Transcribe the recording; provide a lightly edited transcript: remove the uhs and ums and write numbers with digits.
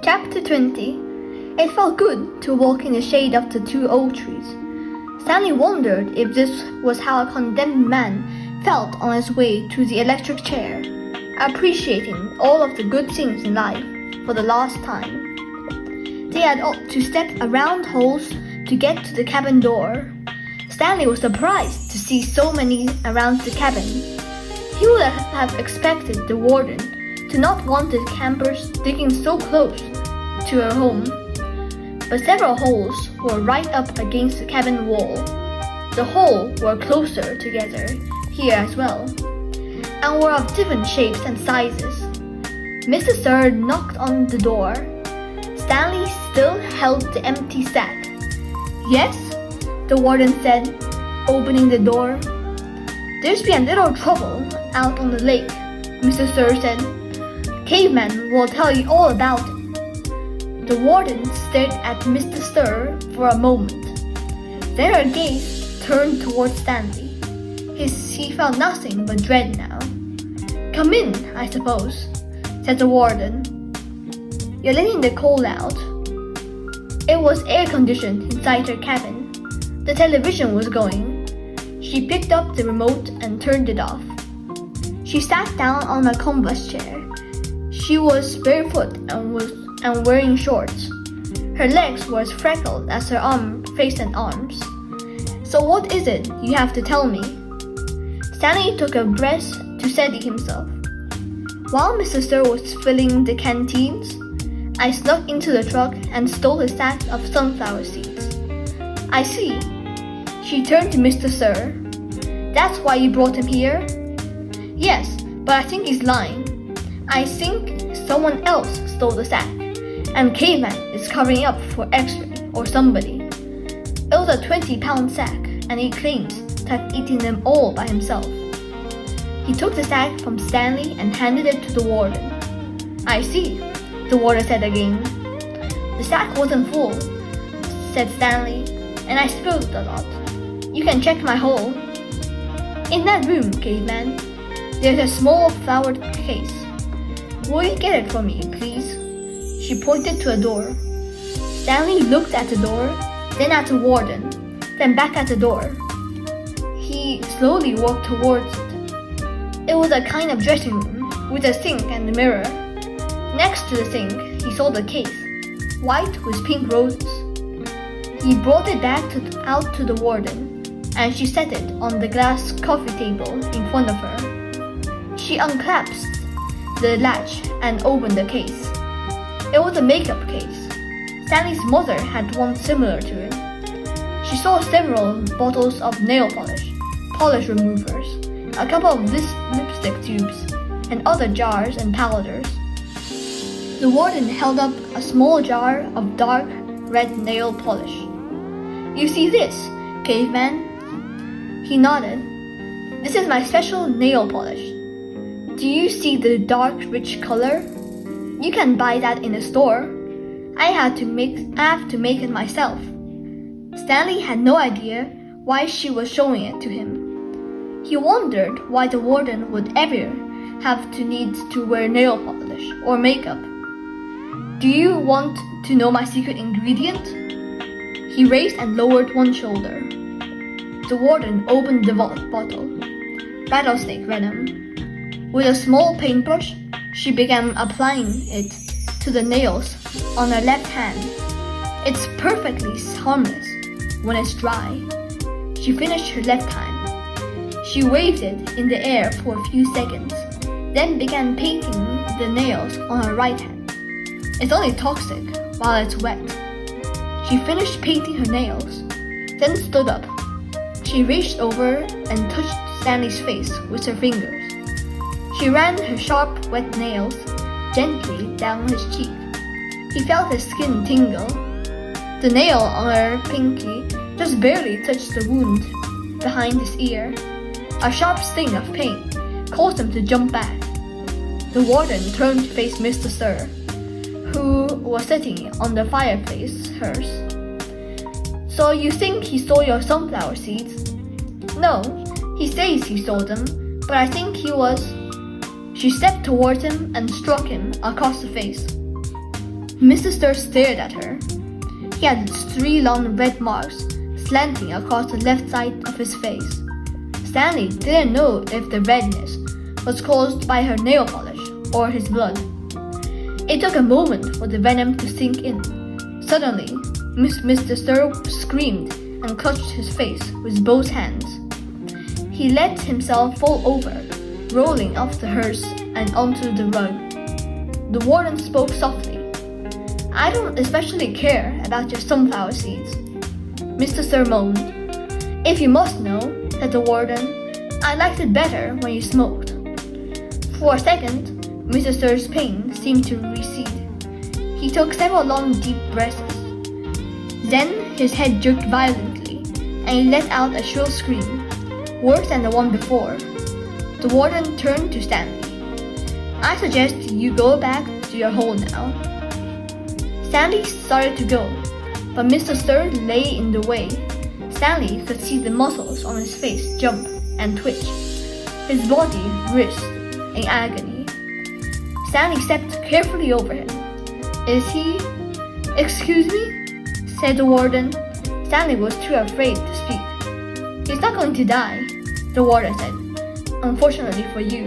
Chapter 20. It felt good to walk in the shade of the two old trees. Stanley wondered if this was how a condemned man felt on his way to the electric chair, appreciating all of the good things in life for the last time. They had to step around holes to get to the cabin door. Stanley was surprised to see so many around the cabin. He would have expected the warden to not want the campers digging so close to her home. But several holes were right up against the cabin wall. The holes were closer together here as well, and were of different shapes and sizes. Mr. Sir knocked on the door. Stanley still held the empty sack. "Yes?" the warden said, opening the door. "There's been a little trouble out on the lake," Mr. Sir said. "Caveman will tell you all about it." The warden stared at Mr. Sir for a moment. Then her gaze turned towards Stanley. He felt nothing but dread now. "Come in, I suppose," said the warden. "You're letting the cold out." It was air-conditioned inside her cabin. The television was going. She picked up the remote and turned it off. She sat down on a canvas chair. She was barefoot and wearing shorts. Her legs were as freckled as her face and arms. "So what is it you have to tell me?" Stanley took a breath to steady himself. "While Mr. Sir was filling the canteens, I snuck into the truck and stole a sack of sunflower seeds." "I see." She turned to Mr. Sir. "That's why you brought him here?" "Yes, but I think he's lying. I think someone else stole the sack, and Caveman is covering up for X-ray or somebody. It was a 20-pound sack, and he claims to have eaten them all by himself." He took the sack from Stanley and handed it to the warden. "I see," the warden said again. "The sack wasn't full," said Stanley, "and I spilled a lot. You can check my hole." "In that room, Caveman, there's a small flowered case. Will you get it for me, please?" She pointed to a door. Stanley looked at the door, then at the warden, then back at the door. He slowly walked towards it. It was a kind of dressing room with a sink and a mirror. Next to the sink, he saw the case, white with pink roses. He brought it back out to the warden, and she set it on the glass coffee table in front of her. She unclasped the latch and opened the case. It was a makeup case. Stanley's mother had one similar to it. She saw several bottles of nail polish removers, a couple of lipstick tubes, and other jars and powders. The warden held up a small jar of dark red nail polish. "You see this, Caveman?" He nodded. "This is my special nail polish. Do you see the dark, rich color? You can buy that in a store. I have to make it myself." Stanley had no idea why she was showing it to him. He wondered why the warden would ever have to need to wear nail polish or makeup. "Do you want to know my secret ingredient?" He raised and lowered one shoulder. The warden opened the bottle. Rattlesnake venom. With a small paintbrush, she began applying it to the nails on her left hand. "It's perfectly harmless when it's dry." She finished her left hand. She waved it in the air for a few seconds, then began painting the nails on her right hand. "It's only toxic while it's wet." She finished painting her nails, then stood up. She reached over and touched Stanley's face with her fingers. She ran her sharp, wet nails gently down his cheek. He felt his skin tingle. The nail on her pinky just barely touched the wound behind his ear. A sharp sting of pain caused him to jump back. The warden turned to face Mr. Sir, who was sitting on the fireplace hearth. "So you think he stole your sunflower seeds?" "No, he says he stole them, but I think he was..." She stepped towards him and struck him across the face. Mr. Stir stared at her. He had 3 long red marks slanting across the left side of his face. Stanley didn't know if the redness was caused by her nail polish or his blood. It took a moment for the venom to sink in. Suddenly, Mr. Stir screamed and clutched his face with both hands. He let himself fall over, rolling off the hearse and onto the rug. The warden spoke softly. "I don't especially care about your sunflower seeds," Mr. Stir moaned. "If you must know," said the warden, "I liked it better when you smoked." For a second, Mr. Stir's pain seemed to recede. He took several long, deep breaths. Then his head jerked violently, and he let out a shrill scream, worse than the one before. The warden turned to Stanley. "I suggest you go back to your hole now." Stanley started to go, but Mr. Stir lay in the way. Stanley could see the muscles on his face jump and twitch. His body writhed in agony. Stanley stepped carefully over him. "Is he?" "Excuse me?" said the warden. Stanley was too afraid to speak. "He's not going to die," the warden said. "Unfortunately for you."